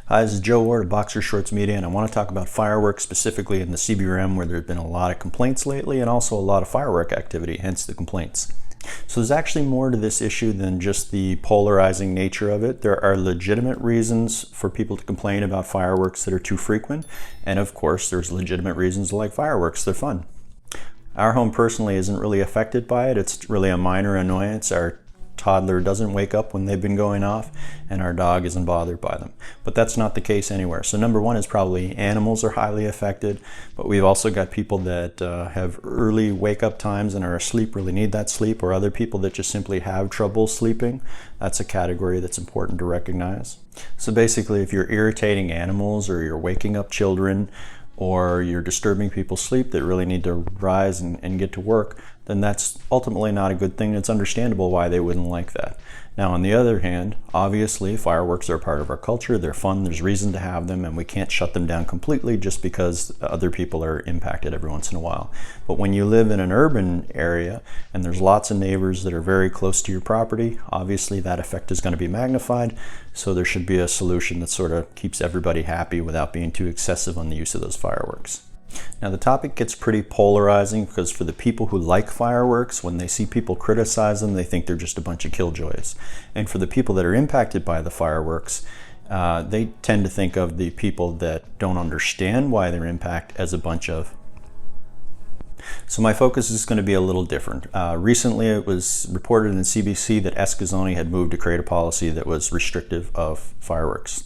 Hi, this is Joe Ward of Boxer Shorts Media, and I want to talk about fireworks, specifically in the CBRM, where there's been a lot of complaints lately and also a lot of firework activity, hence the complaints. So there's actually more to this issue than just the polarizing nature of it. There are legitimate reasons for people to complain about fireworks that are too frequent, and of course there's legitimate reasons to like fireworks. They're fun. Our home personally isn't really affected by it. It's really a minor annoyance. Our toddler doesn't wake up when they've been going off, and our dog isn't bothered by them. But that's not the case anywhere. So number one is probably animals are highly affected, but we've also got people that have early wake up times and are asleep, really need that sleep, or other people that just simply have trouble sleeping. That's a category that's important to recognize. So basically, if you're irritating animals, or you're waking up children, or you're disturbing people's sleep that really need to rise and get to work, then that's ultimately not a good thing. It's understandable why they wouldn't like that. Now, on the other hand, obviously fireworks are a part of our culture. They're fun, there's reason to have them, and we can't shut them down completely just because other people are impacted every once in a while. But when you live in an urban area and there's lots of neighbors that are very close to your property, obviously that effect is going to be magnified. So there should be a solution that sort of keeps everybody happy without being too excessive on the use of those fireworks. Now, the topic gets pretty polarizing because for the people who like fireworks, when they see people criticize them, they think they're just a bunch of killjoys. And for the people that are impacted by the fireworks, they tend to think of the people that don't understand why they're impacted as a bunch of. So my focus is going to be a little different. Recently, it was reported in CBC that Escazone had moved to create a policy that was restrictive of fireworks.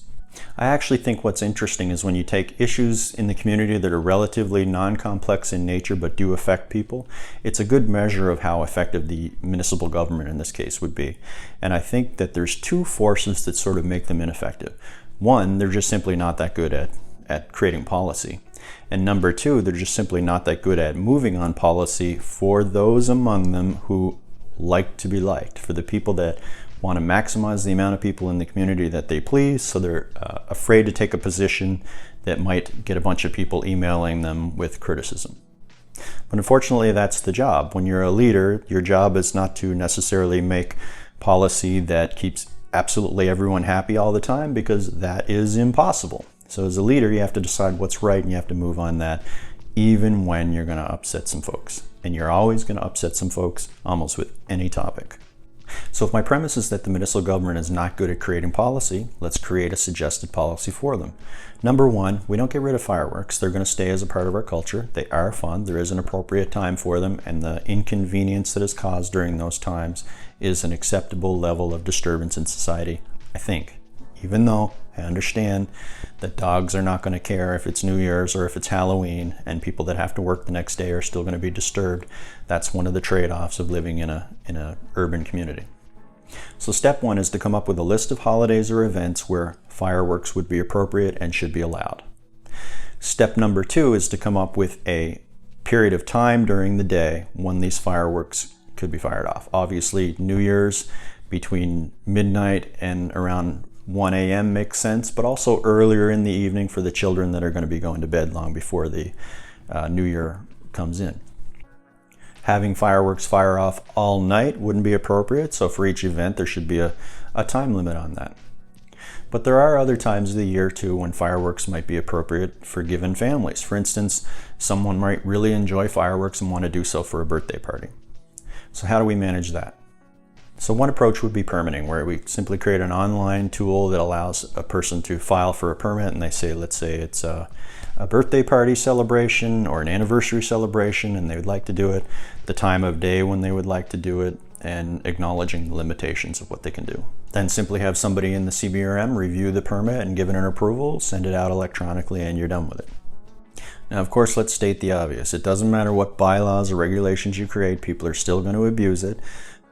I actually think what's interesting is when you take issues in the community that are relatively non-complex in nature but do affect people, it's a good measure of how effective the municipal government in this case would be. And I think that there's two forces that sort of make them ineffective. One, they're just simply not that good at creating policy. And number two, they're just simply not that good at moving on policy for those among them who like to be liked, for the people that want to maximize the amount of people in the community that they please, so they're afraid to take a position that might get a bunch of people emailing them with criticism. But unfortunately, that's the job. When you're a leader, your job is not to necessarily make policy that keeps absolutely everyone happy all the time, because that is impossible. So as a leader, you have to decide what's right, and you have to move on that, even when you're going to upset some folks. And you're always going to upset some folks almost with any topic. So if my premise is that the municipal government is not good at creating policy, let's create a suggested policy for them. Number one, we don't get rid of fireworks. They're going to stay as a part of our culture. They are fun. There is an appropriate time for them, and the inconvenience that is caused during those times is an acceptable level of disturbance in society, I think. Even though I understand that dogs are not going to care if it's New Year's or if it's Halloween, and people that have to work the next day are still going to be disturbed. That's one of the trade-offs of living in a urban community. So step one is to come up with a list of holidays or events where fireworks would be appropriate and should be allowed. Step number two is to come up with a period of time during the day when these fireworks could be fired off. Obviously, New Year's between midnight and around 1 a.m. makes sense, but also earlier in the evening for the children that are going to be going to bed long before the New Year comes in. Having fireworks fire off all night wouldn't be appropriate, so for each event there should be a time limit on that. But there are other times of the year too when fireworks might be appropriate for given families. For instance, someone might really enjoy fireworks and want to do so for a birthday party. So how do we manage that? So one approach would be permitting, where we simply create an online tool that allows a person to file for a permit, and they say, let's say it's a birthday party celebration or an anniversary celebration, and they would like to do it, the time of day when they would like to do it, and acknowledging the limitations of what they can do. Then simply have somebody in the CBRM review the permit and give it an approval, send it out electronically, and you're done with it. Now, of course, let's state the obvious. It doesn't matter what bylaws or regulations you create, people are still going to abuse it,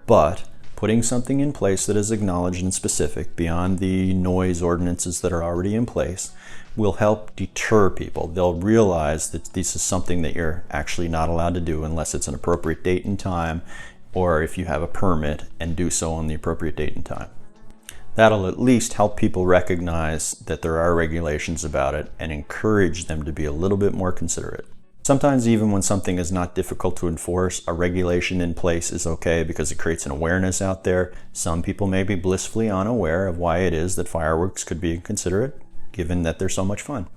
but putting something in place that is acknowledged and specific beyond the noise ordinances that are already in place will help deter people. They'll realize that this is something that you're actually not allowed to do unless it's an appropriate date and time, or if you have a permit and do so on the appropriate date and time. That'll at least help people recognize that there are regulations about it and encourage them to be a little bit more considerate. Sometimes even when something is not difficult to enforce, a regulation in place is okay because it creates an awareness out there. Some people may be blissfully unaware of why it is that fireworks could be inconsiderate. given that they're so much fun.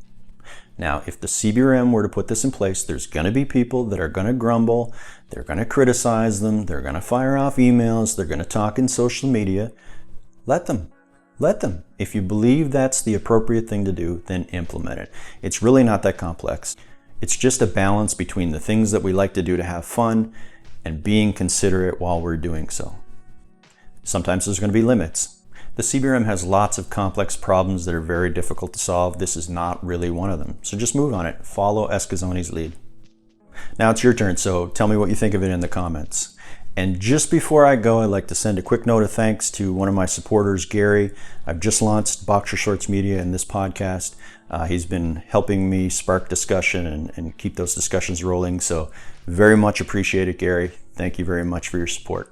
Now, if the CBRM were to put this in place, there's going to be people that are going to grumble, they're going to criticize them, they're going to fire off emails, they're going to talk in social media. Let them. Let them. If you believe that's the appropriate thing to do, then implement it. It's really not that complex. It's just a balance between the things that we like to do to have fun and being considerate while we're doing so. Sometimes there's going to be limits. The CBRM has lots of complex problems that are very difficult to solve. This is not really one of them. So just move on it. Follow Escazoni's lead. Now it's your turn, so tell me what you think of it in the comments. And just before I go, I'd like to send a quick note of thanks to one of my supporters, Gary. I've just launched Boxer Shorts Media in this podcast. He's been helping me spark discussion and keep those discussions rolling. So very much appreciate it, Gary. Thank you very much for your support.